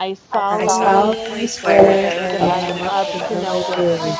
I I solemnly solemnly swear swear that that I I am am up up to to no no good. good.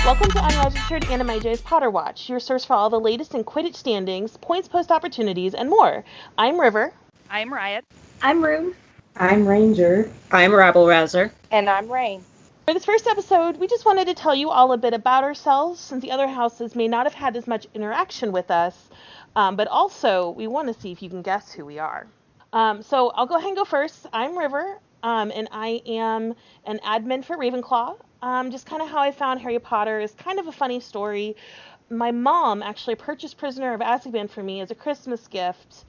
Welcome to Unregistered Animagi's Potter Watch, your source for all the latest in Quidditch standings, points post opportunities, and more. I'm River. I'm Riot. I'm Rune. I'm Ranger. I'm Rabble Rouser. And I'm Rain. For this first episode, we just wanted to tell you all a bit about ourselves, since the other houses may not have had as much interaction with us, but also we want to see if you can guess who we are. So I'll go ahead and go first. I'm River, and I am an admin for Ravenclaw. Just kind of how I found Harry Potter is kind of a funny story. My mom actually purchased Prisoner of Azkaban for me as a Christmas gift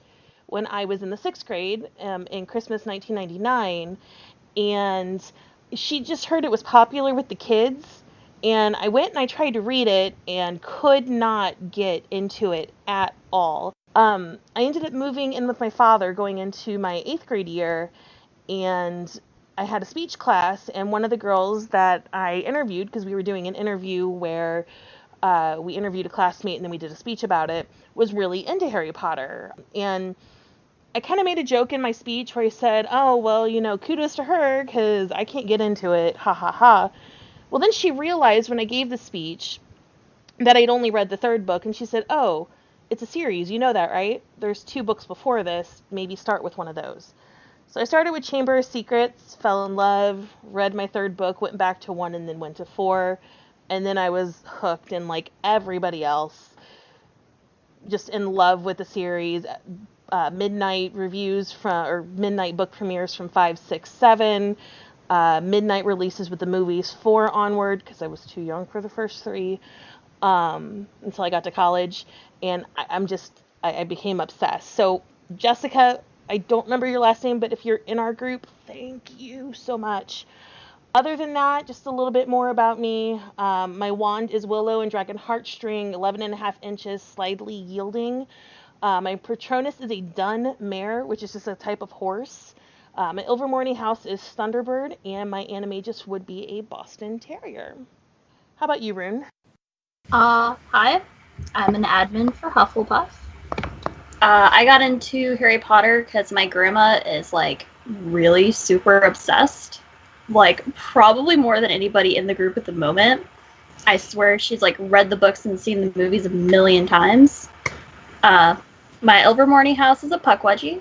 when I was in the 6th grade in Christmas 1999, and she just heard it was popular with the kids, and I went and I tried to read it and could not get into it at all. I ended up moving in with my father going into my 8th grade year, and I had a speech class, and one of the girls that I interviewed, because we were doing an interview where we interviewed a classmate and then we did a speech about it, was really into Harry Potter. And I kind of made a joke in my speech where I said, oh, well, kudos to her because I can't get into it, ha ha ha. Well, then she realized when I gave the speech that I'd only read the 3rd book, and she said, oh, it's a series, you know that, right? There's 2 books before this, maybe start with one of those. So I started with Chamber of Secrets, fell in love, read my 3rd book, went back to 1 and then went to 4, and then I was hooked, and like everybody else, just in love with the series. Midnight reviews or midnight book premieres from 5, 6, 7, midnight releases with the movies 4 onward, because I was too young for the first 3, until I got to college, and I became obsessed. So Jessica, I don't remember your last name, but if you're in our group, thank you so much. Other than that, just a little bit more about me. My wand is Willow and Dragon Heartstring, 11.5 inches, slightly yielding. My Patronus is a dun mare, which is just a type of horse. My Ilvermorny house is Thunderbird, and my Animagus would be a Boston Terrier. How about you, Rune? Hi. I'm an admin for Hufflepuff. I got into Harry Potter because my grandma is, really super obsessed. Probably more than anybody in the group at the moment. I swear she's, read the books and seen the movies a million times. My Ilvermorny house is a Puckwudgie,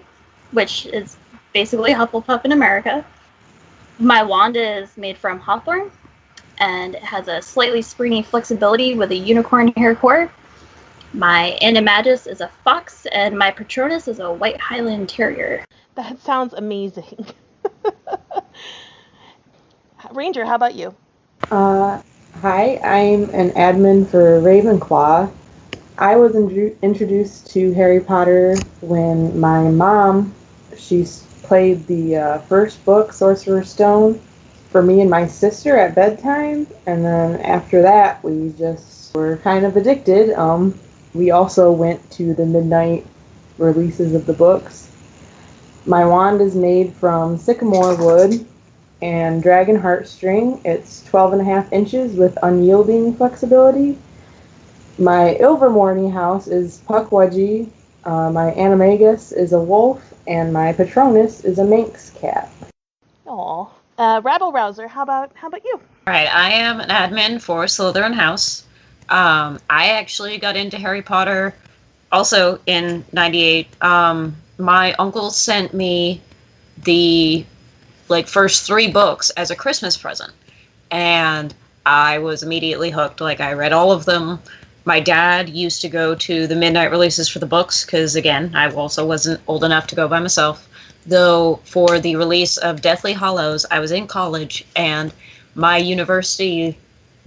which is basically Hufflepuff in America. My wand is made from hawthorn, and it has a slightly springy flexibility with a unicorn hair core. My Animagus is a fox, and my Patronus is a white Highland Terrier. That sounds amazing. Ranger, how about you? Hi, I'm an admin for Ravenclaw. I was introduced to Harry Potter when my mom, she played the first book, Sorcerer's Stone, for me and my sister at bedtime, and then after that we just were kind of addicted. We also went to the midnight releases of the books. My wand is made from sycamore wood and dragon heartstring. It's 12.5 inches with unyielding flexibility. My Ilvermorny house is Puckwudgie. My Animagus is a wolf, and my Patronus is a Manx cat. Aw. Rabble Rouser, how about you? All right, I am an admin for Slytherin House. I actually got into Harry Potter also in 98. My uncle sent me the first 3 books as a Christmas present, and I was immediately hooked. I read all of them. My dad used to go to the midnight releases for the books because, again, I also wasn't old enough to go by myself. Though for the release of Deathly Hallows, I was in college, and my university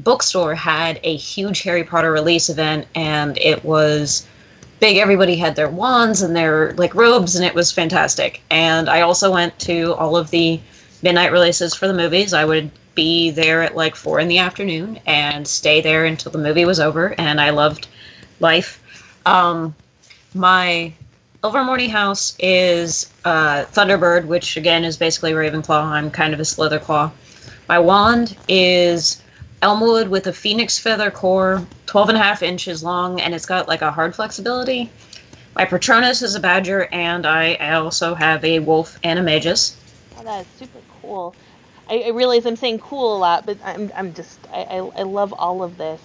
bookstore had a huge Harry Potter release event, and it was big. Everybody had their wands and their robes, and it was fantastic. And I also went to all of the midnight releases for the movies. I would be there at 4 in the afternoon and stay there until the movie was over, and I loved life. My Ilvermorny house is Thunderbird, which again is basically Ravenclaw. I'm kind of a Slytherclaw. My wand is Elmwood with a phoenix feather core, 12.5 inches long, and it's got like a hard flexibility. My Patronus is a badger, and I also have a wolf animagus. Oh, that is super cool. I realize I'm saying cool a lot, but I love all of this.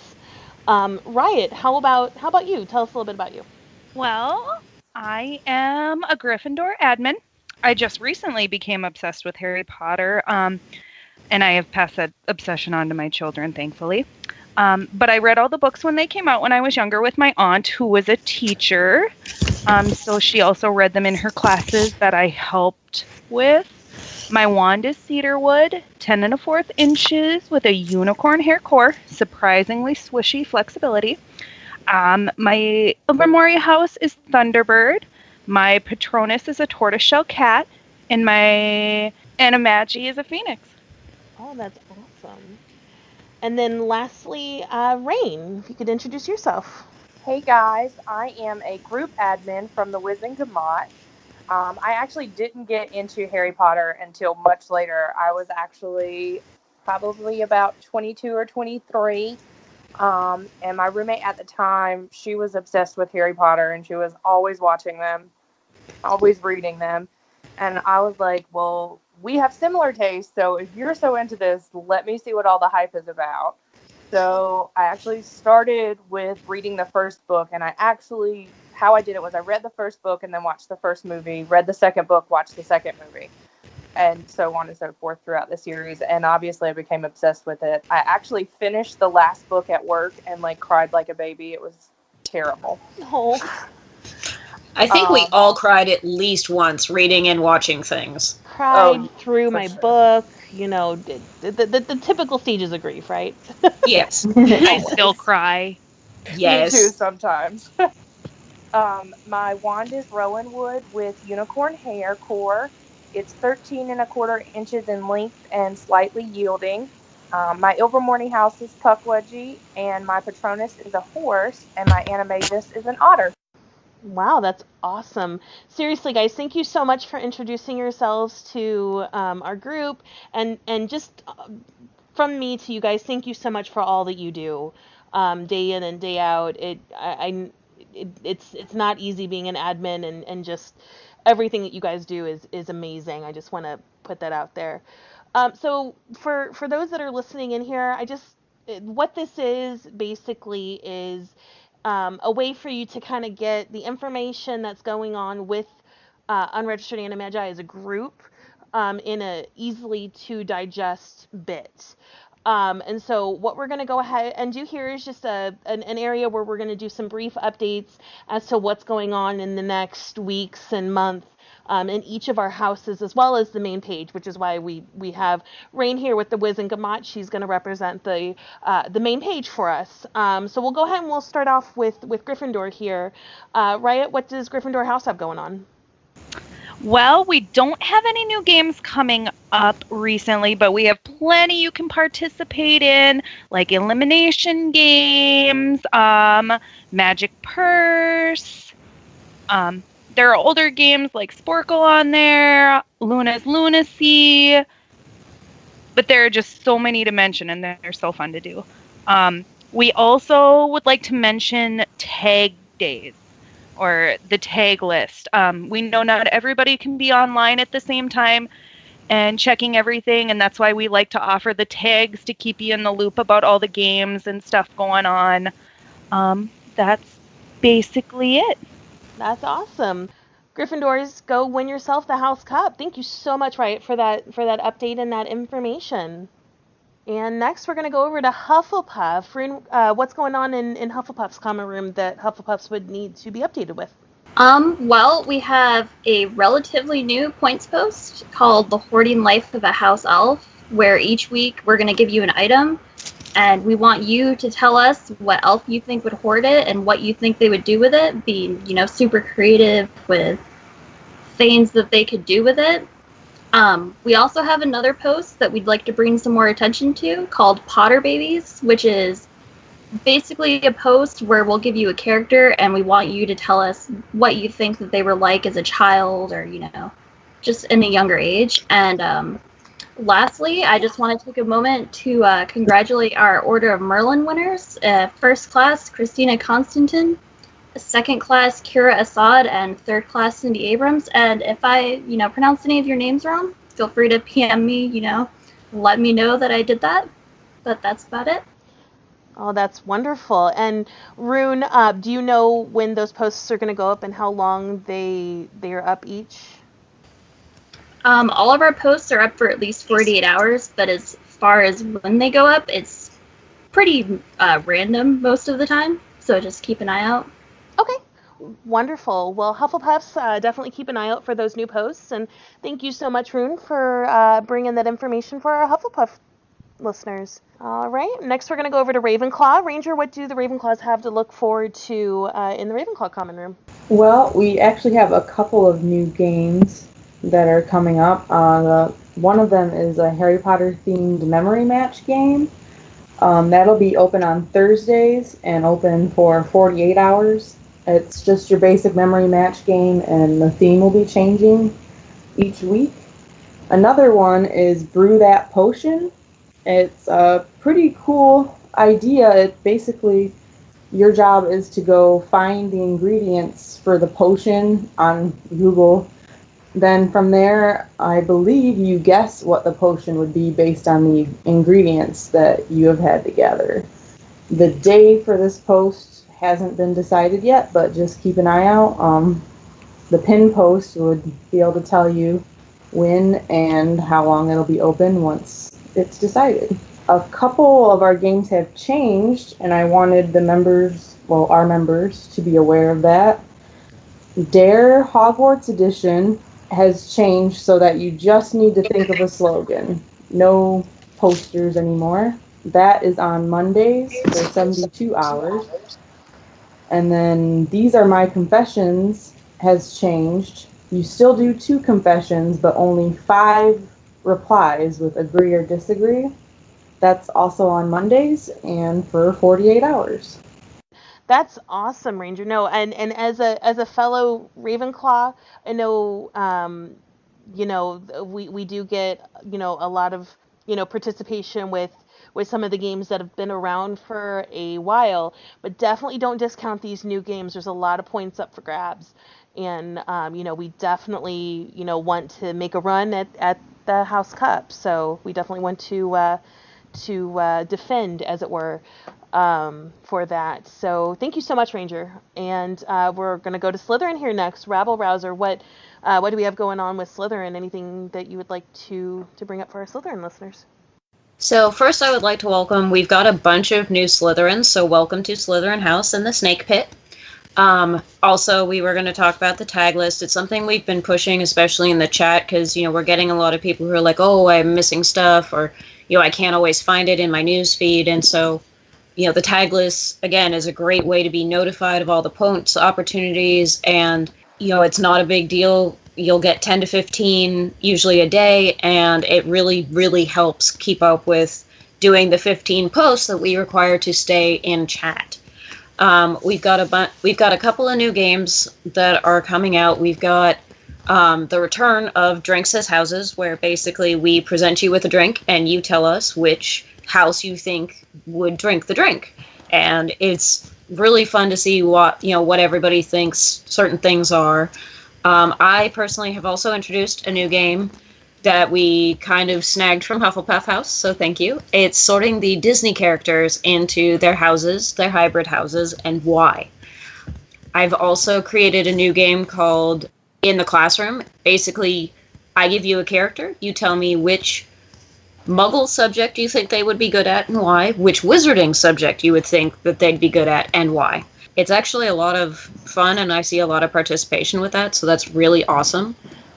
Riot, how about you? Tell us a little bit about you. Well, I am a Gryffindor admin. I just recently became obsessed with Harry Potter, and I have passed that obsession on to my children, thankfully. But I read all the books when they came out when I was younger with my aunt, who was a teacher. So she also read them in her classes that I helped with. My wand is cedarwood, 10 1/4 inches with a unicorn hair core, surprisingly swishy flexibility. My Ilvermorny house is Thunderbird. My Patronus is a tortoiseshell cat, and my Animagi is a phoenix. Oh, that's awesome. And then lastly, Rain, if you could introduce yourself. Hey guys, I am a group admin from the Wiz and Gamot. I actually didn't get into Harry Potter until much later. I was actually probably about 22 or 23. And my roommate at the time, she was obsessed with Harry Potter and she was always watching them, always reading them. And I was like, well, we have similar tastes, so if you're so into this, let me see what all the hype is about. So I actually started with reading the first book, and how I did it was I read the first book and then watched the first movie, read the second book, watched the second movie, and so on and so forth throughout the series. And obviously I became obsessed with it. I actually finished the last book at work and cried like a baby. It was terrible. Oh, I think we all cried at least once reading and watching things. cried through my sure. book. The typical stages of grief, right? Yes. I still cry. Yes. Me too sometimes. My wand is Rowan wood with unicorn hair core. It's 13 1/4 inches in length and slightly yielding. My Ilvermorny house is Puckwudgie, and my Patronus is a horse, and my Animagus is an otter. Wow, that's awesome. Seriously, guys, thank you so much for introducing yourselves to our group, and just from me to you guys, thank you so much for all that you do, day in and day out. It's not easy being an admin, and just everything that you guys do is amazing. I just want to put that out there. So for those that are listening in here, what this is basically is a way for you to kind of get the information that's going on with Unregistered Animagi as a group in a easily to digest bit. And so what we're going to go ahead and do here is just an area where we're going to do some brief updates as to what's going on in the next weeks and month in each of our houses, as well as the main page, which is why we have Rain here with the Wiz and Gamot. She's going to represent the main page for us. So we'll go ahead and we'll start off with Gryffindor here. Riot, what does Gryffindor House have going on? Well, we don't have any new games coming up recently, but we have plenty you can participate in, like elimination games, Magic Purse. There are older games like Sporkle on there, Luna's Lunacy, but there are just so many to mention, and they're so fun to do. We also would like to mention tag days, or the tag list. We know not everybody can be online at the same time and checking everything, and that's why we like to offer the tags to keep you in the loop about all the games and stuff going on. That's basically it. That's awesome. Gryffindors, go win yourself the House Cup. Thank you so much, Riot, for that update and that information. And next, we're going to go over to Hufflepuff. What's going on in Hufflepuff's common room that Hufflepuffs would need to be updated with? Well, we have a relatively new points post called The Hoarding Life of a House Elf, where each week we're going to give you an item, and we want you to tell us what elf you think would hoard it and what you think they would do with it, being, super creative with things that they could do with it. We also have another post that we'd like to bring some more attention to called Potter Babies, which is basically a post where we'll give you a character and we want you to tell us what you think that they were like as a child or, just in a younger age. And Lastly, I just want to take a moment to congratulate our Order of Merlin winners. First class, Christina Constantin. Second class, Kira Assad. And third class, Cindy Abrams. And if I, pronounce any of your names wrong, feel free to PM me, let me know that I did that. But that's about it. Oh, that's wonderful. And Rune, do you know when those posts are going to go up and how long they are up each? All of our posts are up for at least 48 hours, but as far as when they go up, it's pretty random most of the time. So just keep an eye out. Okay. Wonderful. Well, Hufflepuffs, definitely keep an eye out for those new posts. And thank you so much, Rune, for bringing that information for our Hufflepuff listeners. All right. Next, we're going to go over to Ravenclaw. Ranger, what do the Ravenclaws have to look forward to in the Ravenclaw Common Room? Well, we actually have a couple of new games that are coming up. One of them is a Harry Potter themed memory match game. That'll be open on Thursdays and open for 48 hours. It's just your basic memory match game, and the theme will be changing each week. Another one is Brew That Potion. It's a pretty cool idea. It basically, your job is to go find the ingredients for the potion on Google. Then from there, I believe you guess what the potion would be based on the ingredients that you have had to gather. The day for this post hasn't been decided yet, but just keep an eye out. The pin post would be able to tell you when and how long it'll be open once it's decided. A couple of our games have changed, and I wanted our members, to be aware of that. Dare Hogwarts Edition has changed so that you just need to think of a slogan. No posters anymore. That is on Mondays for 72 hours. And then These Are My Confessions has changed. You still do 2 confessions, but only 5 replies with agree or disagree. That's also on Mondays and for 48 hours. That's awesome, Ranger. No, and as a fellow Ravenclaw, I know we do get a lot of participation with some of the games that have been around for a while, but definitely don't discount these new games. There's a lot of points up for grabs, and we definitely want to make a run at the House Cup. So we definitely want to defend, as it were, for that. So thank you so much, Ranger. And we're going to go to Slytherin here next. Rabble Rouser, what do we have going on with Slytherin? Anything that you would like to bring up for our Slytherin listeners? So first I would like to welcome, we've got a bunch of new Slytherins, so welcome to Slytherin House and the Snake Pit. Also, we were going to talk about the tag list. It's something we've been pushing, especially in the chat, because, we're getting a lot of people who are like, oh, I'm missing stuff, or, I can't always find it in my news feed. And so, the tag list, again, is a great way to be notified of all the points, opportunities, and, it's not a big deal. You'll get 10 to 15 usually a day, and it really, really helps keep up with doing the 15 posts that we require to stay in chat. We've got a couple of new games that are coming out. We've got the return of Drinks as Houses, where basically we present you with a drink and you tell us which house you think would drink the drink. And it's really fun to see what everybody thinks certain things are. I personally have also introduced a new game that we kind of snagged from Hufflepuff House, so thank you. It's sorting the Disney characters into their houses, their hybrid houses, and why. I've also created a new game called In the Classroom. Basically, I give you a character, you tell me which Muggle subject you think they would be good at and why, which Wizarding subject you would think that they'd be good at and why. It's actually a lot of fun, and I see a lot of participation with that, so that's really awesome.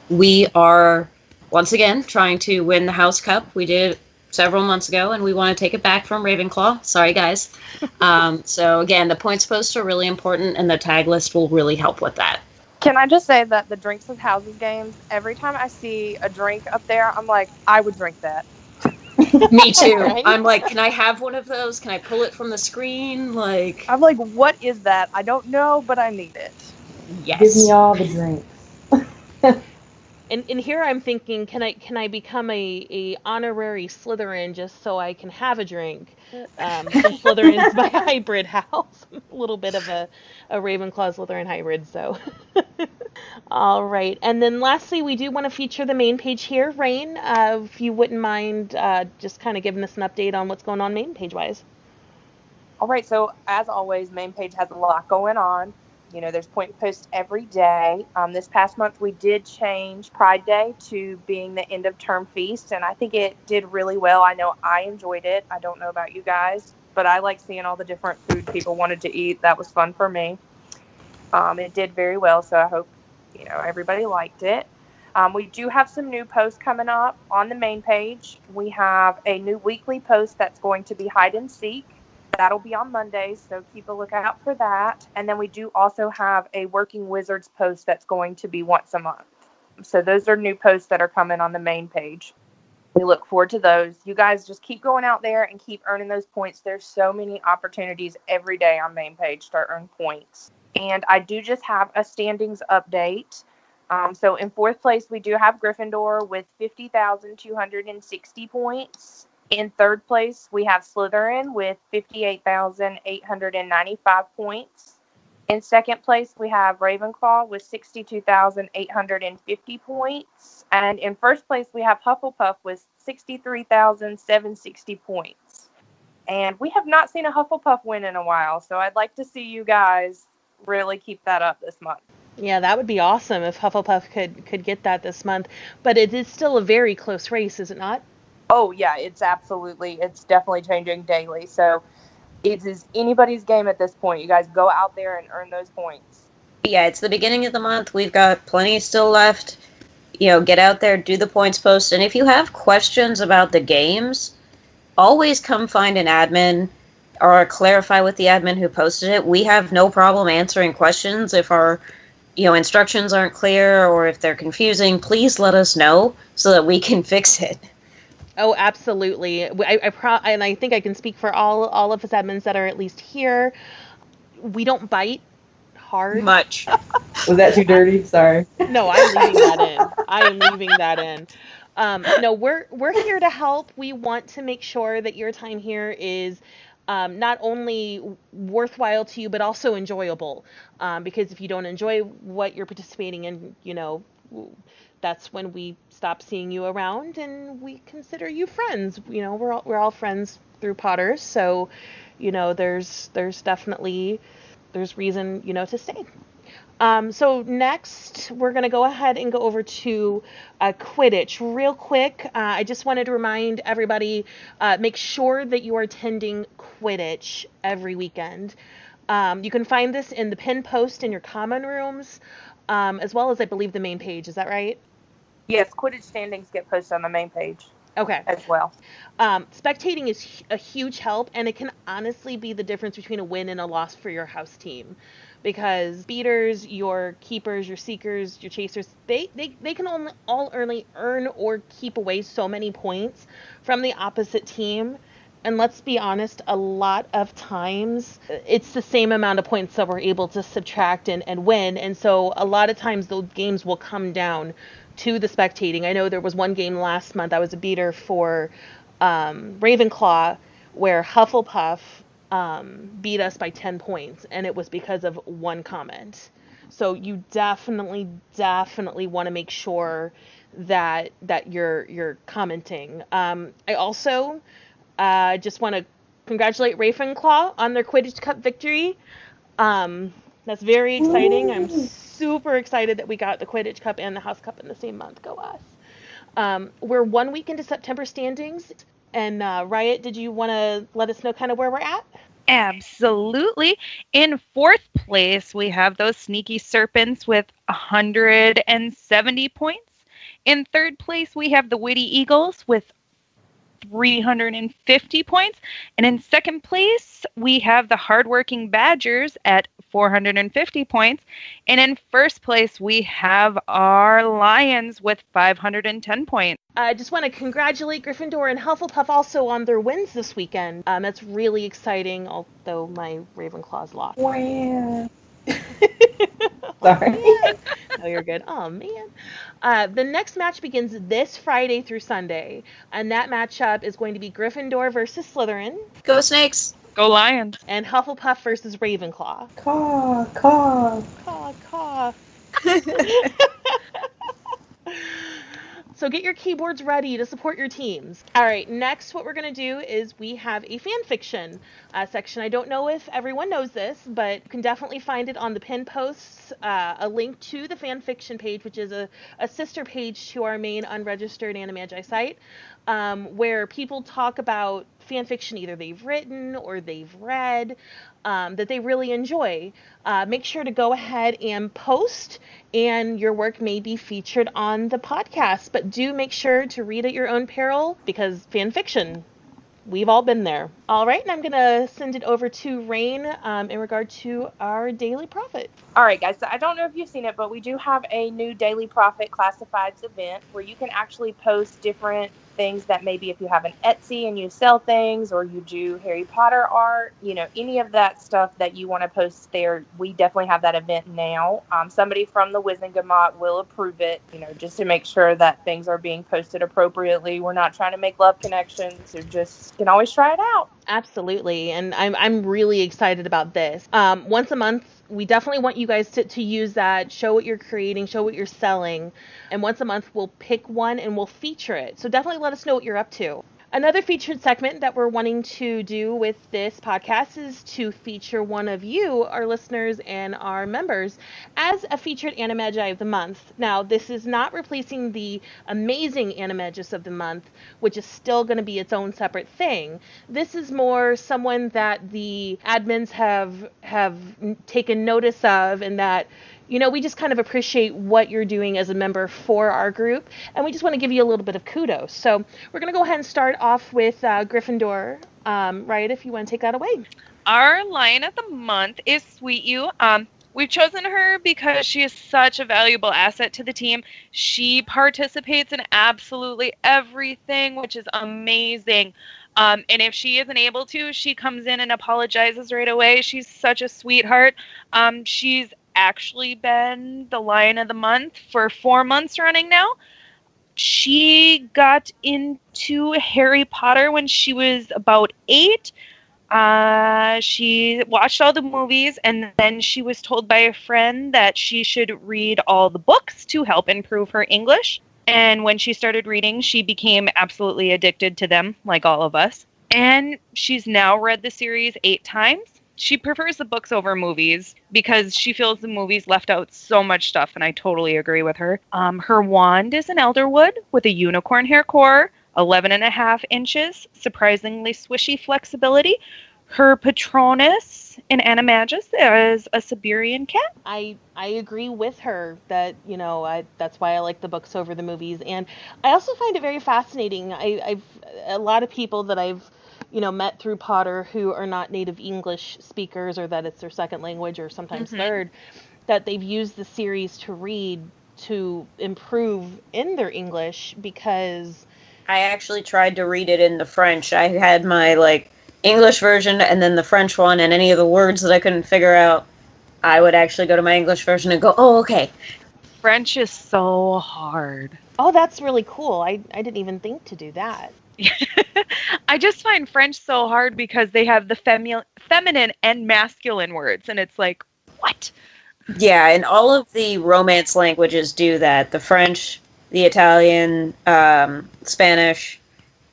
We are, once again, trying to win the House Cup. We did several months ago, and we want to take it back from Ravenclaw. Sorry, guys. So, again, the points posts are really important, and the tag list will really help with that. Can I just say that the Drinks as Houses games, every time I see a drink up there, I'm like, I would drink that. Me too. Right? I'm like, can I have one of those? Can I pull it from the screen? Like, I'm like, what is that? I don't know, but I need it. Give me all the drinks. yes. All And here I'm thinking, can I become a honorary Slytherin just so I can have a drink? Since Slytherin's my hybrid house, a little bit of a Ravenclaw Slytherin hybrid. So, all right. And then lastly, we do want to feature the main page here, Rain. If you wouldn't mind, just kind of giving us an update on what's going on main page wise. All right, so as always, main page has a lot going on. You know, there's point posts every day. This past month, we did change Pride Day to being the end of term feast, and I think it did really well. I know I enjoyed it. I don't know about you guys, but I like seeing all the different food people wanted to eat. That was fun for me. It did very well, so I hope, you know, everybody liked it. We do have some new posts coming up on the main page. We have a new weekly post that's going to be hide and seek. That'll be on Mondays, so keep a lookout for that. And then we do also have a Working Wizards post that's going to be once a month. So those are new posts that are coming on the main page. We look forward to those. You guys just keep going out there and keep earning those points. There's so many opportunities every day on main page to earn points. And I do just have a standings update. So in fourth place, we do have Gryffindor with 50,260 points. In third place, we have Slytherin with 58,895 points. In second place, we have Ravenclaw with 62,850 points. And in first place, we have Hufflepuff with 63,760 points. And we have not seen a Hufflepuff win in a while, so I'd like to see you guys really keep that up this month. Yeah, that would be awesome if Hufflepuff could get that this month. But it is still a very close race, is it not? Oh, yeah, it's definitely changing daily. So it is anybody's game at this point. You guys go out there and earn those points. Yeah, it's the beginning of the month. We've got plenty still left. You know, get out there, do the points post. And if you have questions about the games, always come find an admin or clarify with the admin who posted it. We have no problem answering questions. If our instructions aren't clear or if they're confusing, please let us know so that we can fix it. Oh, absolutely. And I think I can speak for all of us admins that are at least here. We don't bite hard. Much. Was that too dirty? Sorry. No, I'm leaving that in. I am leaving that in. No, we're here to help. We want to make sure that your time here is not only worthwhile to you, but also enjoyable. Because if you don't enjoy what you're participating in, that's when we stop seeing you around and we consider you friends. We're all friends through Potters, so there's definitely reason to stay. So next we're going to go ahead and go over to Quidditch real quick. I just wanted to remind everybody, make sure that you are attending Quidditch every weekend. You can find this in the pin post in your common rooms, as well as I believe the main page. Is that right? Yes, Quidditch standings get posted on the main page. Okay. As well. Spectating is a huge help, and it can honestly be the difference between a win and a loss for your house team. Because beaters, your keepers, your seekers, your chasers, they can only earn or keep away so many points from the opposite team. And let's be honest, a lot of times it's the same amount of points that we're able to subtract and win. And so a lot of times those games will come down to the spectating. I know there was one game last month. I was a beater for Ravenclaw where Hufflepuff beat us by 10 points, and it was because of one comment. So you definitely want to make sure that you're commenting. I also just want to congratulate Ravenclaw on their Quidditch Cup victory. That's very exciting. I'm super excited that we got the Quidditch Cup and the House Cup in the same month. Go us. We're 1 week into September standings. And Riot, did you want to let us know kind of where we're at? Absolutely. In fourth place, we have those sneaky serpents with 170 points. In third place, we have the witty eagles with 350 points. And in second place, we have the hardworking badgers at 450 points. And in first place, we have our lions with 510 points. I just want to congratulate Gryffindor and Hufflepuff also on their wins this weekend. That's really exciting, although my Ravenclaws lost. Wow. Sorry. No, you're good. Oh, man. The next match begins this Friday through Sunday, and that matchup is going to be Gryffindor versus Slytherin. Go Snakes! Go Lions. And Hufflepuff versus Ravenclaw. Caw, caw. Caw, caw. So get your keyboards ready to support your teams. All right, next what we're going to do is we have a fan fiction section. I don't know if everyone knows this, but you can definitely find it on the pin posts, a link to the fan fiction page, which is a sister page to our main unregistered Animagi site, where people talk about fan fiction either they've written or they've read that they really enjoy. Make sure to go ahead and post, and your work may be featured on the podcast. But do make sure to read at your own peril, because fan fiction, we've all been there. All right, and I'm going to send it over to Rain in regard to our Daily Profit. All right, guys. So I don't know if you've seen it, but we do have a new Daily Profit Classifieds event where you can actually post different things that maybe if you have an Etsy and you sell things, or you do Harry Potter art, any of that stuff that you want to post there, we definitely have that event now. Somebody from the Wizengamot will approve it, just to make sure that things are being posted appropriately. We're not trying to make love connections, or just can always try it out. Absolutely, and I'm really excited about this. Once a month, we definitely want you guys to use that, show what you're creating, show what you're selling, and once a month we'll pick one and we'll feature it. So definitely let us know what you're up to. Another featured segment that we're wanting to do with this podcast is to feature one of you, our listeners and our members, as a featured Animagi of the month. Now, this is not replacing the amazing Animagus of the month, which is still going to be its own separate thing. This is more someone that the admins have taken notice of, and that we just kind of appreciate what you're doing as a member for our group, and we just want to give you a little bit of kudos. So we're going to go ahead and start off with Gryffindor. Riot, if you want to take that away. Our Lion of the Month is Sweet You. We've chosen her because she is such a valuable asset to the team. She participates in absolutely everything, which is amazing. And if she isn't able to, she comes in and apologizes right away. She's such a sweetheart. She's actually been the Lion of the Month for 4 months running now. She got into Harry Potter when she was about 8. She watched all the movies, and then she was told by a friend that she should read all the books to help improve her English. And when she started reading, she became absolutely addicted to them, like all of us. And she's now read the series 8 times. She prefers the books over movies because she feels the movies left out so much stuff, and I totally agree with her. Her wand is an elderwood with a unicorn hair core, 11.5 inches, surprisingly swishy flexibility. Her Patronus in Animagus is a Siberian cat. I agree with her that, that's why I like the books over the movies. And I also find it very fascinating. I've a lot of people that I've met through Potter who are not native English speakers, or that it's their second language or sometimes third, that they've used the series to read to improve in their English, because I actually tried to read it in the French. I had my English version and then the French one, and any of the words that I couldn't figure out, I would actually go to my English version and go, oh, okay. French is so hard. Oh, that's really cool. I didn't even think to do that. I just find French so hard because they have the feminine and masculine words, and it's like, what? Yeah, and all of the Romance languages do that. The French, the Italian, Spanish,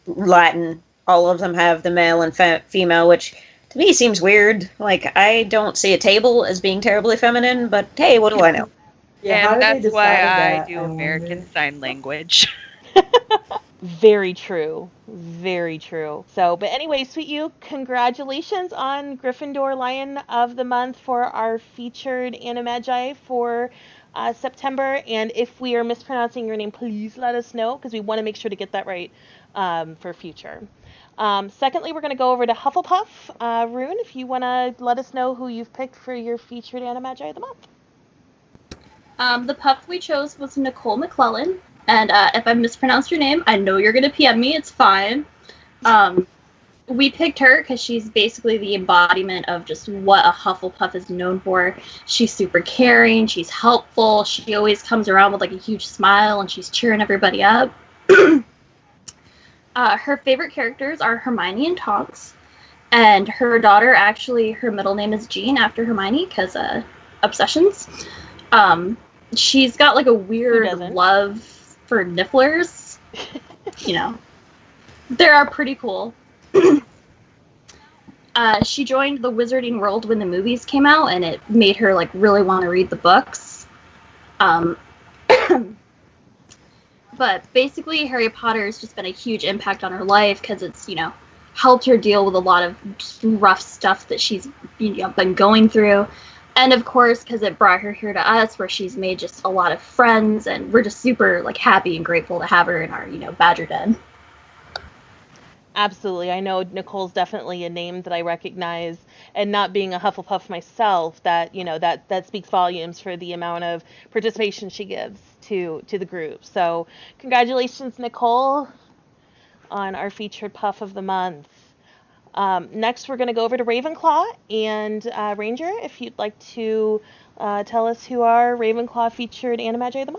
Latin, all of them have the male and female, which to me seems weird. I don't see a table as being terribly feminine, but hey, what do I know? Yeah, and that's why that? I do American Sign Language. Very true. Very true. So, but anyway, Sweet You, congratulations on Gryffindor Lion of the Month for our featured Animagi for September. And if we are mispronouncing your name, please let us know, because we want to make sure to get that right for future. Secondly, we're going to go over to Hufflepuff. Rune, if you want to let us know who you've picked for your featured Animagi of the Month. The pup we chose was Nicole McClellan. And if I mispronounced your name, I know you're going to PM me. It's fine. we picked her because she's basically the embodiment of just what a Hufflepuff is known for. She's super caring, she's helpful, she always comes around with like a huge smile and she's cheering everybody up. Her favorite characters are Hermione and Tonks, and her daughter, actually, her middle name is Jean after Hermione because obsessions. She's got like a weird love for nifflers. You know, they are pretty cool. She joined the Wizarding World when the movies came out, and it made her like really want to read the books. But basically, Harry Potter has just been a huge impact on her life because it's, you know, helped her deal with a lot of rough stuff that she's, you know, been going through. And of course, because it brought her here to us, where she's made just a lot of friends, and we're just super like happy and grateful to have her in our, you know, Badger Den. Absolutely. I know Nicole's definitely a name that I recognize, and not being a Hufflepuff myself, that, you know, that speaks volumes for the amount of participation she gives to the group. So congratulations, Nicole, on our featured Puff of the Month. Next, we're going to go over to Ravenclaw, and Ranger, if you'd like to tell us who our Ravenclaw featured Animagi of the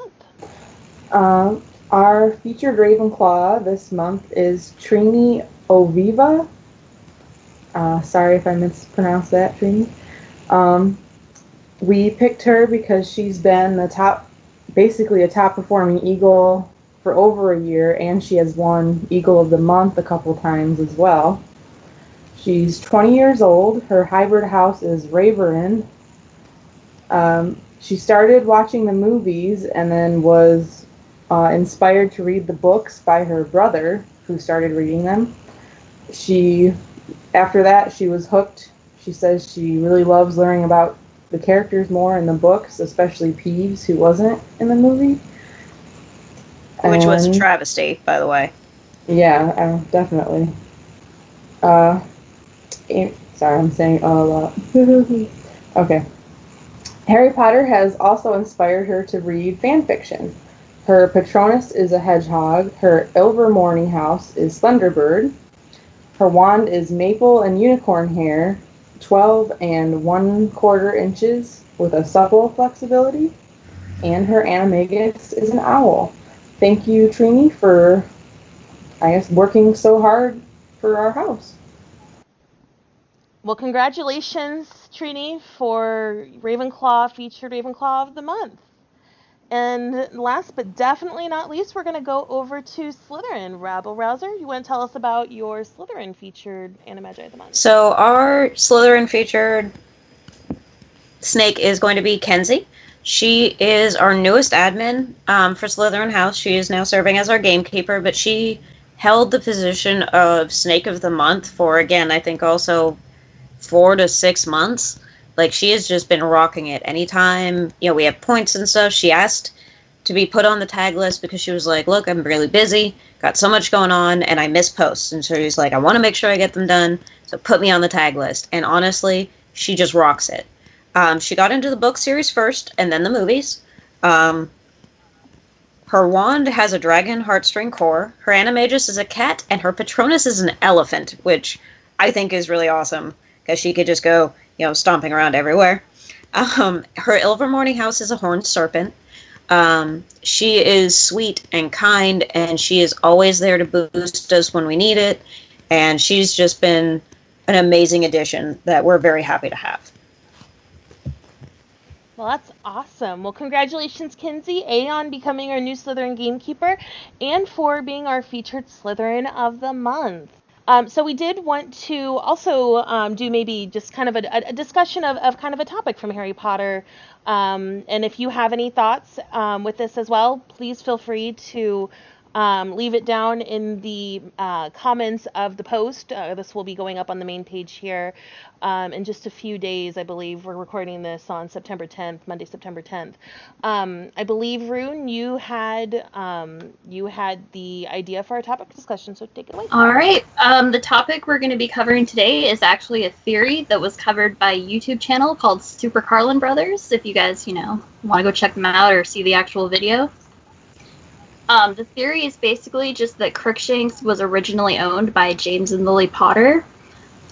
Month. Our featured Ravenclaw this month is Trini Oviva. Sorry if I mispronounced that, Trini. We picked her because she's been basically a top performing Eagle for over a year, and she has won Eagle of the Month a couple times as well. She's 20 years old. Her hybrid house is Raverin. She started watching the movies and then was inspired to read the books by her brother, who started reading them. After that, she was hooked. She says she really loves learning about the characters more in the books, especially Peeves, who wasn't in the movie. Which was a travesty, by the way. Yeah, definitely. Sorry, I'm saying a lot. Okay. Harry Potter has also inspired her to read fan fiction. Her Patronus is a hedgehog. Her Ilvermorny house is Thunderbird. Her wand is maple and unicorn hair, 12 1/4 inches with a supple flexibility. And her animagus is an owl. Thank you, Trini, for, I guess, working so hard for our house. Well, congratulations, Trini, for featured Ravenclaw of the Month. And last but definitely not least, we're going to go over to Slytherin. Rabble Rouser, you want to tell us about your Slytherin featured Animagi of the Month? So our Slytherin featured snake is going to be Kenzie. She is our newest admin for Slytherin House. She is now serving as our gamekeeper, but she held the position of Snake of the Month for, again, I think also 4 to 6 months. Like, she has just been rocking it. Anytime, you know, we have points and stuff, she asked to be put on the tag list because she was like, look, I'm really busy, got so much going on, and I miss posts. And so she's like, I want to make sure I get them done, so put me on the tag list. And honestly, she just rocks it. She got into the book series first, and then the movies. Her wand has a dragon heartstring core, her animagus is a cat, and her Patronus is an elephant, which I think is really awesome, because she could just go, you know, stomping around everywhere. Her Ilvermorny house is a horned serpent. She is sweet and kind, and she is always there to boost us when we need it, and she's just been an amazing addition that we're very happy to have. Well, that's awesome. Well, congratulations, Kinsey, on becoming our new Slytherin gamekeeper, and for being our featured Slytherin of the Month. So we did want to also do maybe just kind of a discussion of kind of a topic from Harry Potter. And if you have any thoughts with this as well, please feel free to leave it down in the comments of the post. This will be going up on the main page here in just a few days. I believe we're recording this on September 10th, Monday, September 10th. I believe, Rune, you had the idea for our topic discussion, so take it away. All right. The topic we're going to be covering today is actually a theory that was covered by a YouTube channel called Super Carlin Brothers. If you guys, you know, want to go check them out or see the actual video. The theory is basically just that Crookshanks was originally owned by James and Lily Potter.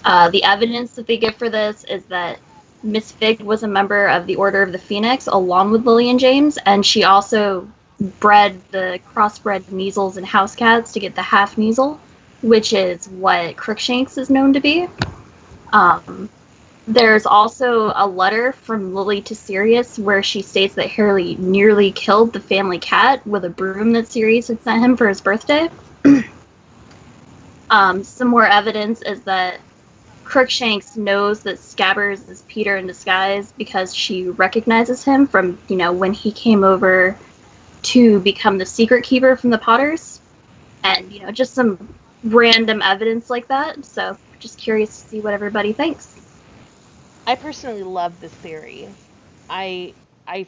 The evidence that they give for this is that Miss Fig was a member of the Order of the Phoenix along with Lily and James, and she also crossbred measles and house cats to get the half measle, which is what Crookshanks is known to be. There's also a letter from Lily to Sirius where she states that Harry nearly killed the family cat with a broom that Sirius had sent him for his birthday. Some more evidence is that Crookshanks knows that Scabbers is Peter in disguise because she recognizes him from, when he came over to become the secret keeper from the Potters. And, just some random evidence like that. So, just curious to see what everybody thinks. I personally love this theory. As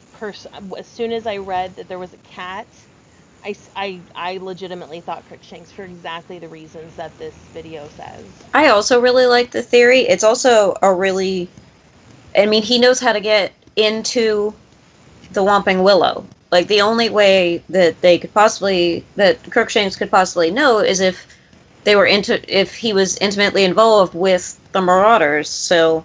soon as I read that there was a cat, I legitimately thought Crookshanks for exactly the reasons that this video says. I also really like the theory. It's also he knows how to get into the Whomping Willow. Like, the only way that Crookshanks could possibly know is if he was intimately involved with the Marauders. So,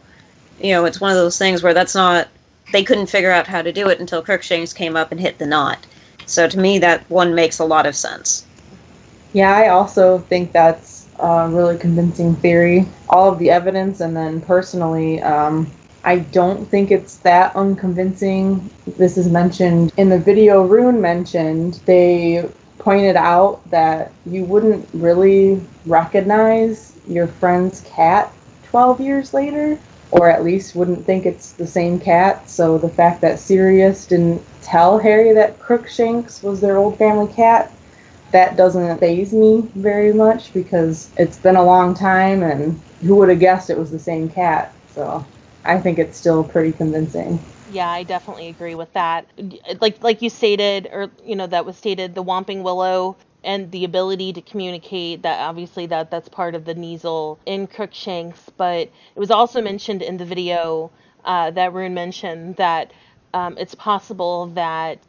it's one of those things where they couldn't figure out how to do it until Crookshanks came up and hit the knot. So to me, that one makes a lot of sense. Yeah, I also think that's a really convincing theory. All of the evidence, and then personally, I don't think it's that unconvincing. This is mentioned in the video Rune mentioned. They pointed out that you wouldn't really recognize your friend's cat 12 years later, or at least wouldn't think it's the same cat. So the fact that Sirius didn't tell Harry that Crookshanks was their old family cat, that doesn't faze me very much because it's been a long time and who would have guessed it was the same cat. So I think it's still pretty convincing. Yeah, I definitely agree with that. Like you stated, or that was stated, the Whomping Willow and the ability to communicate, that obviously that's part of the Kneasel in Crookshanks, but it was also mentioned in the video that Rune mentioned that it's possible that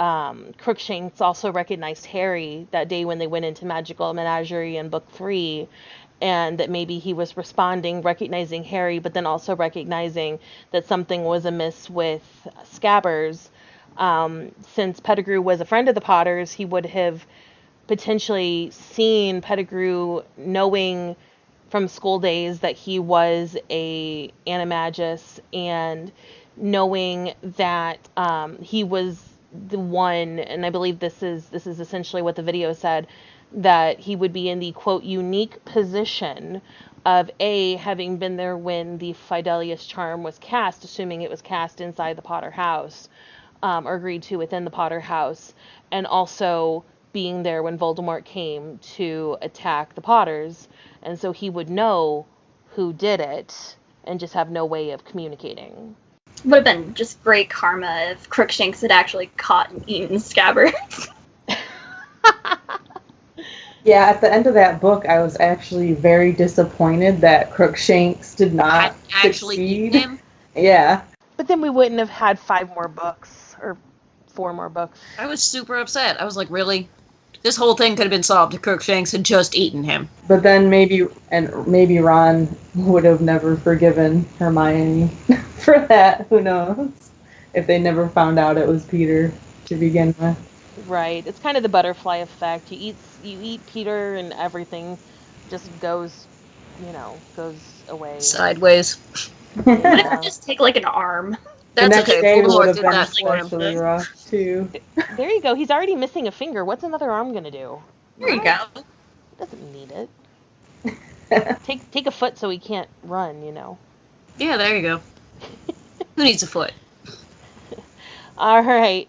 Crookshanks also recognized Harry that day when they went into Magical Menagerie in Book 3, and that maybe he was recognizing Harry, but then also recognizing that something was amiss with Scabbers. Since Pettigrew was a friend of the Potters, he would have potentially seen Pettigrew, knowing from school days that he was a animagus, and knowing that he was the one, and I believe this is essentially what the video said, that he would be in the quote unique position of having been there when the Fidelius charm was cast, assuming it was cast inside the Potter house, or agreed to within the Potter house, and also being there when Voldemort came to attack the Potters, and so he would know who did it and just have no way of communicating. Would have been just great karma if Crookshanks had actually caught and eaten Scabbers. Yeah, at the end of that book, I was actually very disappointed that Crookshanks did not actually succeed. eat him. Yeah. But then we wouldn't have had 5 more books, or 4 more books. I was super upset. I was like, really? This whole thing could have been solved if Crookshanks had just eaten him. But then maybe Ron would have never forgiven Hermione for that. Who knows? If they never found out it was Peter to begin with. Right. It's kind of the butterfly effect. You eat Peter and everything just goes away. Sideways. What if you just take like an arm? The That's next okay. day would Voldemort have did been that for him. especially rough, too. There you go. He's already missing a finger. What's another arm going to do? There you go. Doesn't need it. Take a foot so he can't run, Yeah, there you go. Who needs a foot? All right.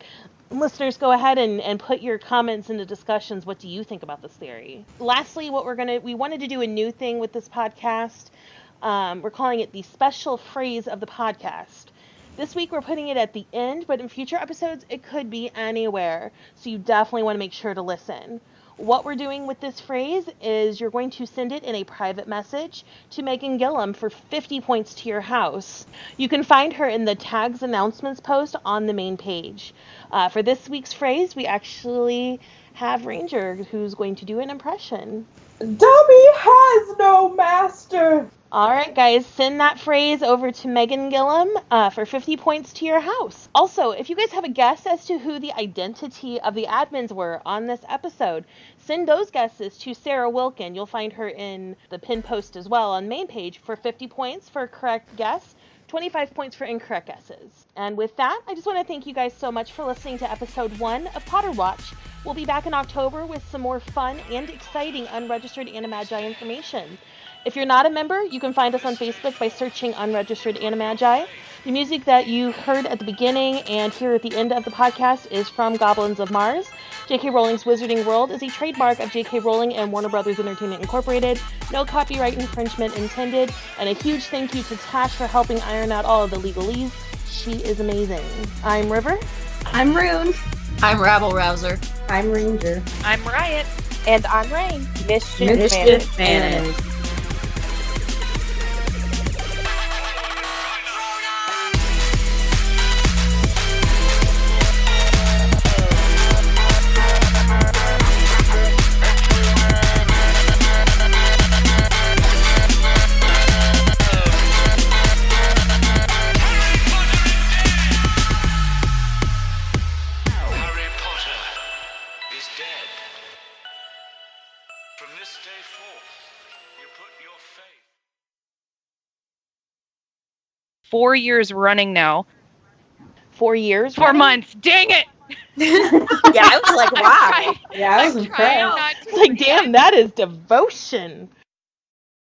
Listeners, go ahead and put your comments into discussions. What do you think about this theory? Lastly, we wanted to do a new thing with this podcast. We're calling it the special phrase of the podcast. This week we're putting it at the end, but in future episodes it could be anywhere. So you definitely want to make sure to listen. what we're doing with this phrase is you're going to send it in a private message to Megan Gillum for 50 points to your house. You can find her in the tags announcements post on the main page. For this week's phrase, we actually have Ranger who's going to do an impression. Dummy has no master. All right, guys, send that phrase over to Megan Gillum for 50 points to your house. Also, if you guys have a guess as to who the identity of the admins were on this episode, send those guesses to Sarah Wilkin. You'll find her in the pin post as well on main page for 50 points for correct guess, 25 points for incorrect guesses. And with that, I just want to thank you guys so much for listening to episode 1 of Potter Watch. We'll be back in October with some more fun and exciting unregistered Animagi information. If you're not a member, you can find us on Facebook by searching Unregistered Animagi. The music that you heard at the beginning and here at the end of the podcast is from Goblins of Mars. J.K. Rowling's Wizarding World is a trademark of J.K. Rowling and Warner Brothers Entertainment Incorporated. No copyright infringement intended. And a huge thank you to Tash for helping iron out all of the legalese. She is amazing. I'm River. I'm Rune. I'm Rabble Rouser. I'm Ranger. I'm Riot. And I'm Rain. Mischief Managed. Harry Potter is dead. From this day forth, you put your faith. 4 years running now. 4 years. 4 running? months. Dang it! Yeah, I was like, wow. Yeah, I was I'm trying impressed. not to It's like, damn, that is devotion.